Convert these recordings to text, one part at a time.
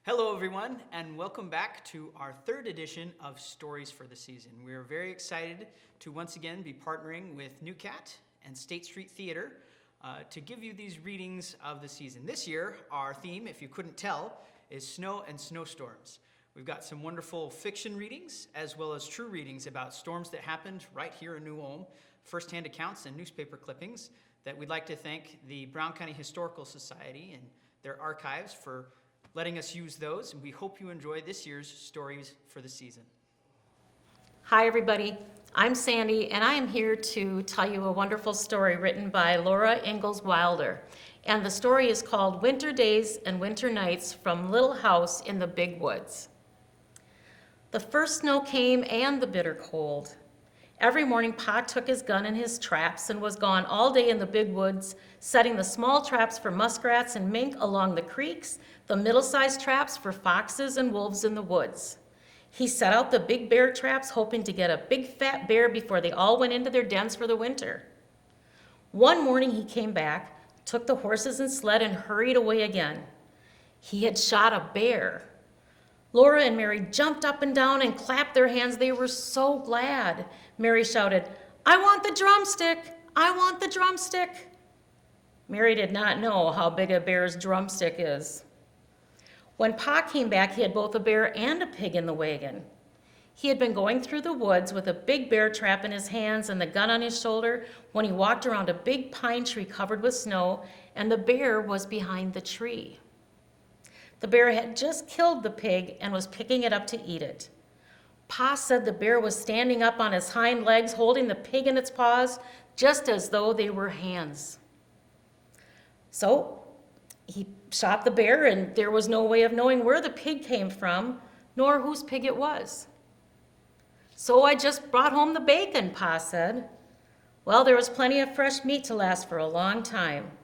Hello everyone, and welcome back to our third edition of Stories for the Season. We are very excited to once again be partnering with NUCAT and State Street Theater to give you these readings of the season. This year, our theme, if you couldn't tell, is snow and snowstorms. We've got some wonderful fiction readings as well as true readings about storms that happened right here in New Ulm, firsthand accounts and newspaper clippings that we'd like to thank the Brown County Historical Society and their archives for letting us use those, and we hope you enjoy this year's Stories for the Season. Hi everybody, I'm Sandy and I am here to tell you a wonderful story written by Laura Ingalls Wilder. And the story is called Winter Days and Winter Nights from Little House in the Big Woods. The first snow came and the bitter cold. Every morning Pa took his gun and his traps and was gone all day in the big woods, setting the small traps for muskrats and mink along the creeks, the middle-sized traps for foxes and wolves in the woods. He set out the big bear traps, hoping to get a big fat bear before they all went into their dens for the winter. One morning he came back, took the horses and sled, and hurried away again. He had shot a bear. Laura and Mary jumped up and down and clapped their hands. They were so glad. Mary shouted, "I want the drumstick! I want the drumstick!" Mary did not know how big a bear's drumstick is. When Pa came back, he had both a bear and a pig in the wagon. He had been going through the woods with a big bear trap in his hands and the gun on his shoulder when he walked around a big pine tree covered with snow, and the bear was behind the tree. The bear had just killed the pig and was picking it up to eat it. Pa said the bear was standing up on his hind legs, holding the pig in its paws, just as though they were hands. So he shot the bear, and there was no way of knowing where the pig came from, nor whose pig it was. "So I just brought home the bacon," Pa said. Well, there was plenty of fresh meat to last for a long time.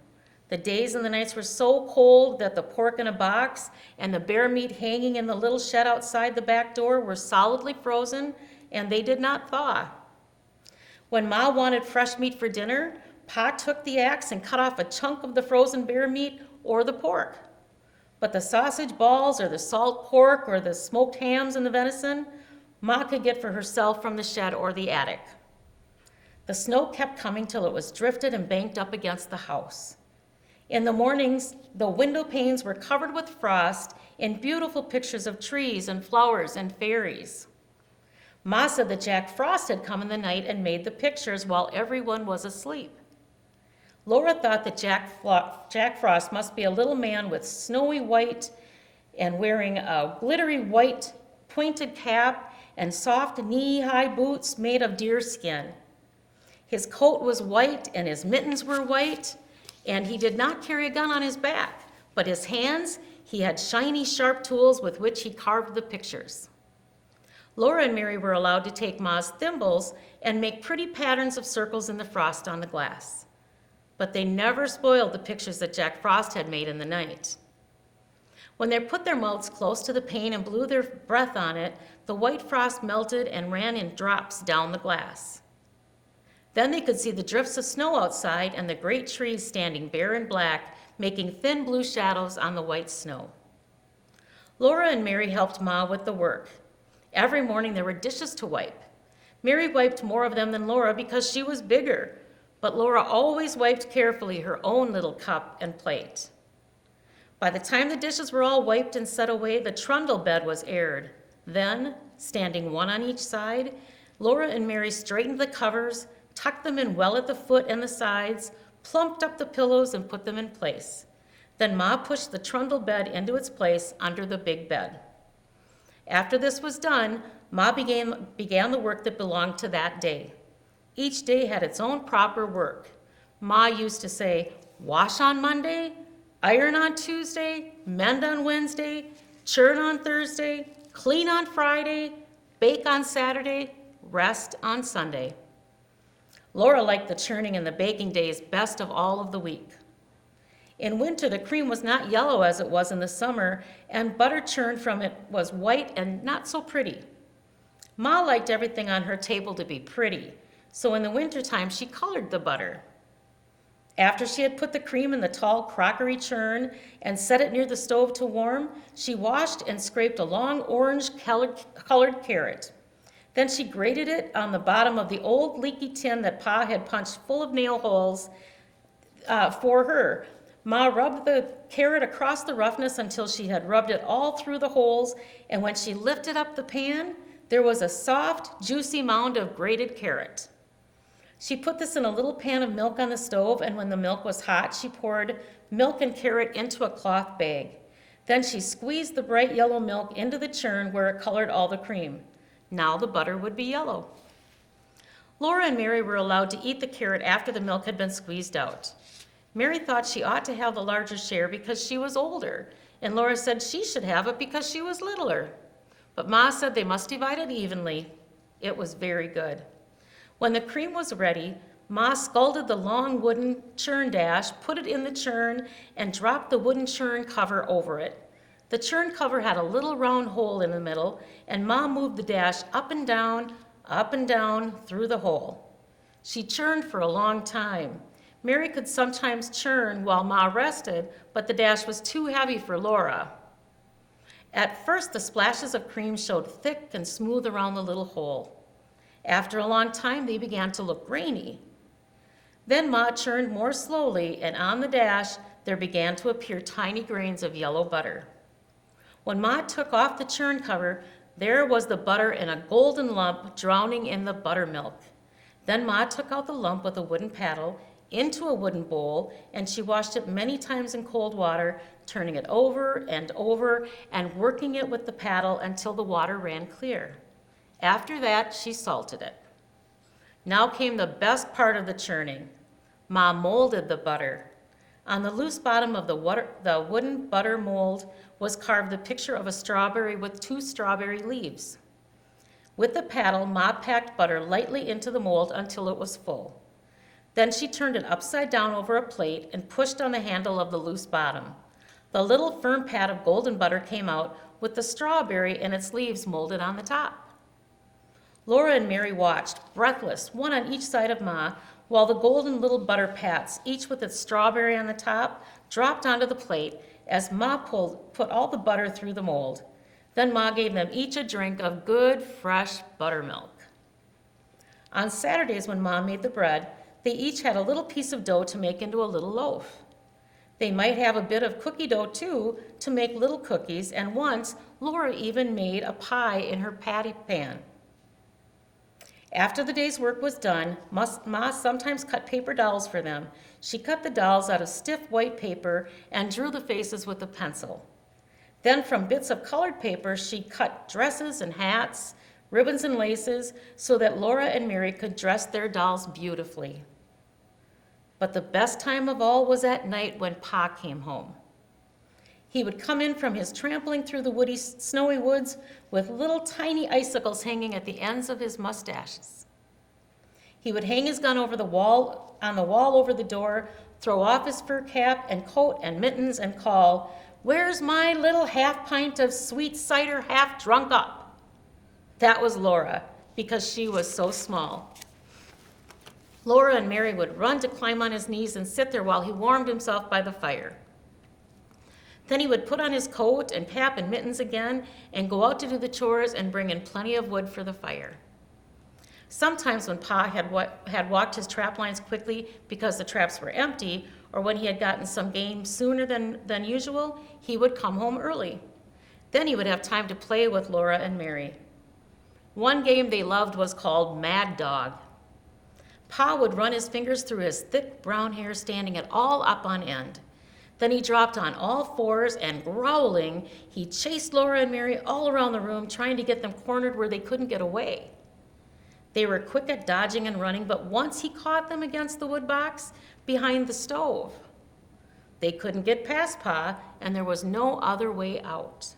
The days and the nights were so cold that the pork in a box and the bear meat hanging in the little shed outside the back door were solidly frozen, and they did not thaw. When Ma wanted fresh meat for dinner, Pa took the axe and cut off a chunk of the frozen bear meat or the pork. But the sausage balls or the salt pork or the smoked hams and the venison, Ma could get for herself from the shed or the attic. The snow kept coming till it was drifted and banked up against the house. In the mornings, the window panes were covered with frost and beautiful pictures of trees and flowers and fairies. Ma said that Jack Frost had come in the night and made the pictures while everyone was asleep. Laura thought that Jack Frost must be a little man with snowy white and wearing a glittery white pointed cap and soft knee-high boots made of deer skin. His coat was white and his mittens were white, and he did not carry a gun on his back, but his hands, he had shiny, sharp tools with which he carved the pictures. Laura and Mary were allowed to take Ma's thimbles and make pretty patterns of circles in the frost on the glass. But they never spoiled the pictures that Jack Frost had made in the night. When they put their mouths close to the pane and blew their breath on it, the white frost melted and ran in drops down the glass. Then they could see the drifts of snow outside and the great trees standing bare and black, making thin blue shadows on the white snow. Laura and Mary helped Ma with the work. Every morning there were dishes to wipe. Mary wiped more of them than Laura because she was bigger, but Laura always wiped carefully her own little cup and plate. By the time the dishes were all wiped and set away, the trundle bed was aired. Then, standing one on each side, Laura and Mary straightened the covers, tucked them in well at the foot and the sides, plumped up the pillows and put them in place. Then Ma pushed the trundle bed into its place under the big bed. After this was done, Ma began the work that belonged to that day. Each day had its own proper work. Ma used to say, wash on Monday, iron on Tuesday, mend on Wednesday, churn on Thursday, clean on Friday, bake on Saturday, rest on Sunday. Laura liked the churning and the baking days best of all of the week. In winter, the cream was not yellow as it was in the summer, and butter churned from it was white and not so pretty. Ma liked everything on her table to be pretty, so in the wintertime she colored the butter. After she had put the cream in the tall crockery churn and set it near the stove to warm, she washed and scraped a long orange-colored carrot. Then she grated it on the bottom of the old leaky tin that Pa had punched full of nail holes for her. Ma rubbed the carrot across the roughness until she had rubbed it all through the holes, and when she lifted up the pan, there was a soft, juicy mound of grated carrot. She put this in a little pan of milk on the stove, and when the milk was hot, she poured milk and carrot into a cloth bag. Then she squeezed the bright yellow milk into the churn where it colored all the cream. Now the butter would be yellow. Laura and Mary were allowed to eat the carrot after the milk had been squeezed out. Mary thought she ought to have the larger share because she was older, and Laura said she should have it because she was littler. But Ma said they must divide it evenly. It was very good. When the cream was ready, Ma scalded the long wooden churn dash, put it in the churn, and dropped the wooden churn cover over it. The churn cover had a little round hole in the middle, and Ma moved the dash up and down through the hole. She churned for a long time. Mary could sometimes churn while Ma rested, but the dash was too heavy for Laura. At first, the splashes of cream showed thick and smooth around the little hole. After a long time, they began to look grainy. Then Ma churned more slowly, and on the dash, there began to appear tiny grains of yellow butter. When Ma took off the churn cover, there was the butter in a golden lump drowning in the buttermilk. Then Ma took out the lump with a wooden paddle into a wooden bowl, and she washed it many times in cold water, turning it over and working it with the paddle until the water ran clear. After that, she salted it. Now came the best part of the churning. Ma molded the butter. On the loose bottom of the wooden butter mold was carved the picture of a strawberry with 2 strawberry leaves. With the paddle, Ma packed butter lightly into the mold until it was full. Then she turned it upside down over a plate and pushed on the handle of the loose bottom. The little firm pad of golden butter came out with the strawberry and its leaves molded on the top. Laura and Mary watched, breathless, one on each side of Ma, while the golden little butter pats, each with its strawberry on the top, dropped onto the plate as Ma put all the butter through the mold. Then Ma gave them each a drink of good, fresh buttermilk. On Saturdays when Ma made the bread, they each had a little piece of dough to make into a little loaf. They might have a bit of cookie dough, too, to make little cookies, and once Laura even made a pie in her patty pan. After the day's work was done, Ma sometimes cut paper dolls for them. She cut the dolls out of stiff white paper and drew the faces with a pencil. Then from bits of colored paper, she cut dresses and hats, ribbons and laces, so that Laura and Mary could dress their dolls beautifully. But the best time of all was at night when Pa came home. He would come in from his trampling through the woody, snowy woods with little tiny icicles hanging at the ends of his mustaches. He would hang his gun on the wall over the door, throw off his fur cap and coat and mittens, and call, "Where's my little half pint of sweet cider half drunk up?" That was Laura, because she was so small. Laura and Mary would run to climb on his knees and sit there while he warmed himself by the fire. Then he would put on his coat and cap and mittens again and go out to do the chores and bring in plenty of wood for the fire. Sometimes when Pa had walked his trap lines quickly because the traps were empty, or when he had gotten some game sooner than usual, he would come home early. Then he would have time to play with Laura and Mary. One game they loved was called Mad Dog. Pa would run his fingers through his thick brown hair, standing it all up on end. Then he dropped on all fours and, growling, he chased Laura and Mary all around the room, trying to get them cornered where they couldn't get away. They were quick at dodging and running, but once he caught them against the wood box behind the stove. They couldn't get past Pa, and there was no other way out.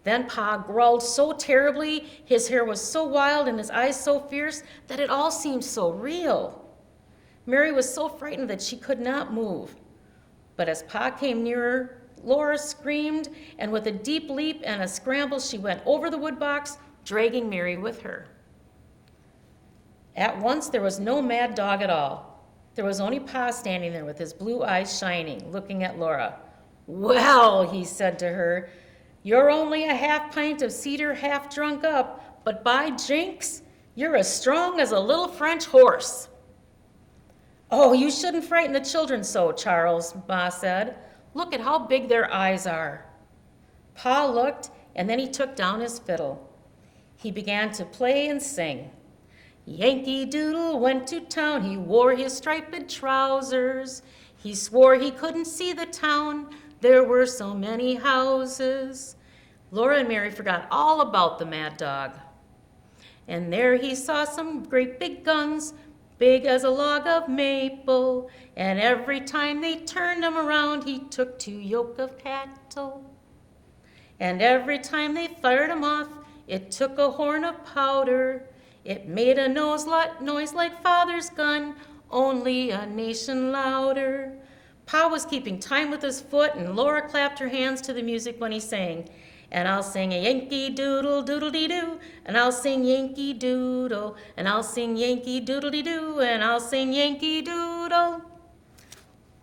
Then Pa growled so terribly, his hair was so wild and his eyes so fierce that it all seemed so real. Mary was so frightened that she could not move. But as Pa came nearer, Laura screamed, and with a deep leap and a scramble, she went over the wood box, dragging Mary with her. At once, there was no mad dog at all. There was only Pa standing there with his blue eyes shining, looking at Laura. "Well," he said to her, "you're only a half pint of cider half drunk up, but by jinks, you're as strong as a little French horse." "Oh, you shouldn't frighten the children so, Charles," Ma said. "Look at how big their eyes are." Pa looked, and then he took down his fiddle. He began to play and sing. "Yankee Doodle went to town, he wore his striped trousers. He swore he couldn't see the town, there were so many houses." Laura and Mary forgot all about the mad dog. "And there he saw some great big guns, big as a log of maple, and every time they turned him around, he took 2 yoke of cattle. And every time they fired him off, it took a horn of powder. It made a noise like Father's gun, only a nation louder." Pa was keeping time with his foot, and Laura clapped her hands to the music when he sang. "And I'll sing a Yankee Doodle doodle-dee-doo, and I'll sing Yankee Doodle, and I'll sing Yankee Doodle-dee-doo, and I'll sing Yankee Doodle."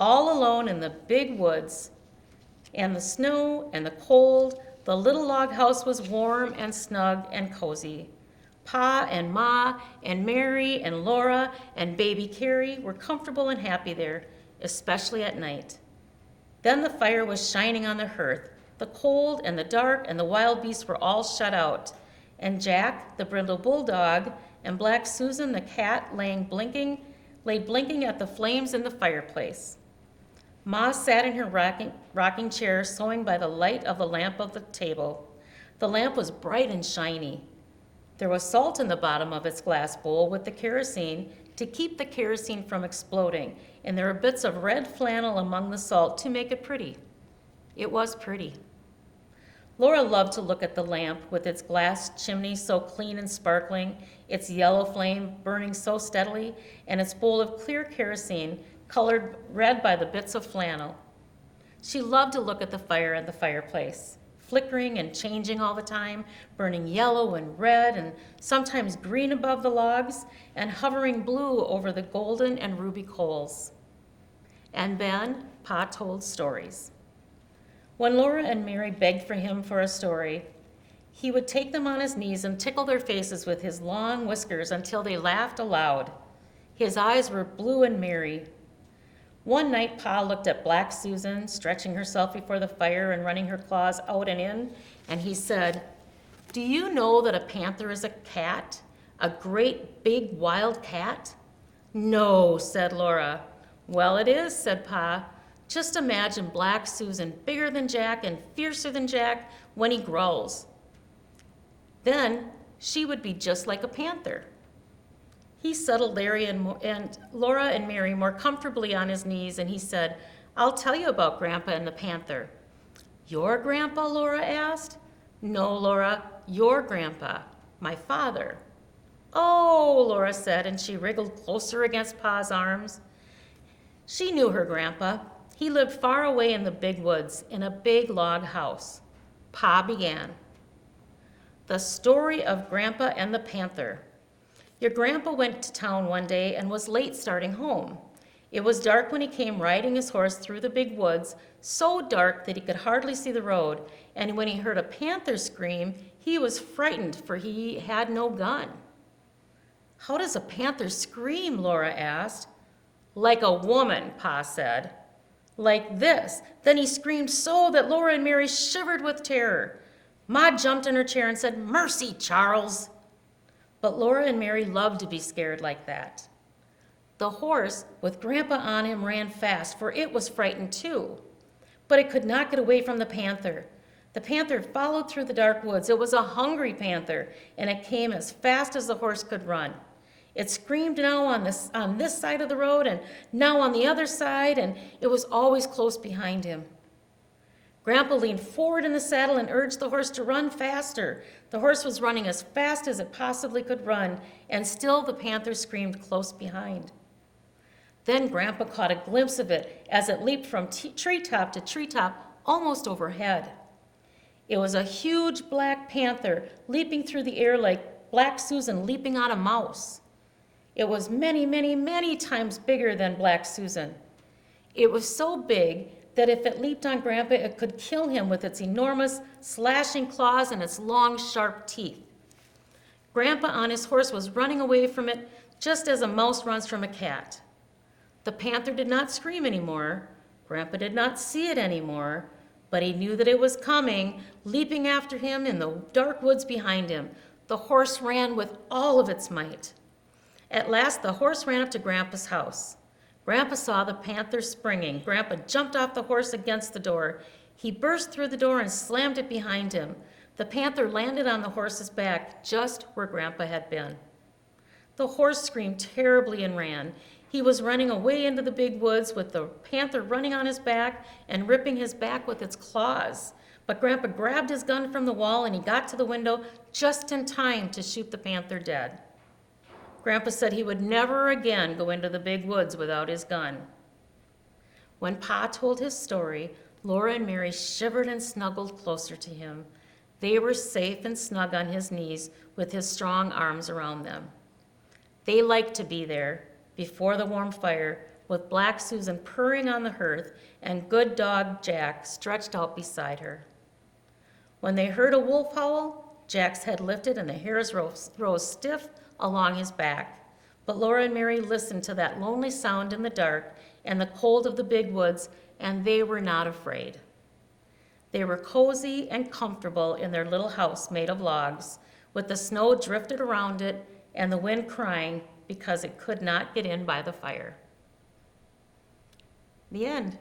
All alone in the big woods, and the snow and the cold, the little log house was warm and snug and cozy. Pa and Ma and Mary and Laura and baby Carrie were comfortable and happy there, especially at night. Then the fire was shining on the hearth. The cold and the dark and the wild beasts were all shut out. And Jack, the brindle bulldog, and Black Susan, the cat, lay blinking at the flames in the fireplace. Ma sat in her rocking chair, sewing by the light of the lamp of the table. The lamp was bright and shiny. There was salt in the bottom of its glass bowl with the kerosene to keep the kerosene from exploding, and there were bits of red flannel among the salt to make it pretty. It was pretty. Laura loved to look at the lamp with its glass chimney so clean and sparkling, its yellow flame burning so steadily, and its bowl of clear kerosene colored red by the bits of flannel. She loved to look at the fire at the fireplace, flickering and changing all the time, burning yellow and red and sometimes green above the logs, and hovering blue over the golden and ruby coals. And then Pa told stories. When Laura and Mary begged for him for a story, he would take them on his knees and tickle their faces with his long whiskers until they laughed aloud. His eyes were blue and merry. One night, Pa looked at Black Susan, stretching herself before the fire and running her claws out and in, and he said, "Do you know that a panther is a cat? A great big wild cat?" "No," said Laura. "Well, it is," said Pa. "Just imagine Black Susan bigger than Jack and fiercer than Jack when he growls. Then she would be just like a panther." He settled Larry and Laura and Mary more comfortably on his knees, and he said, "I'll tell you about Grandpa and the panther." "Your grandpa?" Laura asked. "No, Laura, your grandpa, my father." "Oh," Laura said, and she wriggled closer against Pa's arms. She knew her grandpa. He lived far away in the big woods in a big log house. Pa began. The story of Grandpa and the panther. Your grandpa went to town one day and was late starting home. It was dark when he came riding his horse through the big woods, so dark that he could hardly see the road, and when he heard a panther scream, he was frightened, for he had no gun. "How does a panther scream?" Laura asked. "Like a woman," Pa said. "Like this." Then he screamed so that Laura and Mary shivered with terror. Ma jumped in her chair and said, "Mercy, Charles." But Laura and Mary loved to be scared like that. The horse, with Grandpa on him, ran fast, for it was frightened too. But it could not get away from the panther. The panther followed through the dark woods. It was a hungry panther, and it came as fast as the horse could run. It screamed now on this side of the road and now on the other side, and it was always close behind him. Grandpa leaned forward in the saddle and urged the horse to run faster. The horse was running as fast as it possibly could run, and still the panther screamed close behind. Then Grandpa caught a glimpse of it as it leaped from treetop to treetop, almost overhead. It was a huge black panther leaping through the air like Black Susan leaping on a mouse. It was many, many, many times bigger than Black Susan. It was so big that if it leaped on Grandpa, it could kill him with its enormous slashing claws and its long, sharp teeth. Grandpa on his horse was running away from it just as a mouse runs from a cat. The panther did not scream anymore. Grandpa did not see it anymore, but he knew that it was coming, leaping after him in the dark woods behind him. The horse ran with all of its might. At last, the horse ran up to Grandpa's house. Grandpa saw the panther springing. Grandpa jumped off the horse against the door. He burst through the door and slammed it behind him. The panther landed on the horse's back, just where Grandpa had been. The horse screamed terribly and ran. He was running away into the big woods with the panther running on his back and ripping his back with its claws. But Grandpa grabbed his gun from the wall and he got to the window just in time to shoot the panther dead. Grandpa said he would never again go into the big woods without his gun. When Pa told his story, Laura and Mary shivered and snuggled closer to him. They were safe and snug on his knees with his strong arms around them. They liked to be there before the warm fire with Black Susan purring on the hearth and good dog Jack stretched out beside her. When they heard a wolf howl, Jack's head lifted and the hairs rose stiff along his back. But Laura and Mary listened to that lonely sound in the dark and the cold of the big woods, and they were not afraid. They were cozy and comfortable in their little house made of logs, with the snow drifted around it and the wind crying because it could not get in by the fire. The end.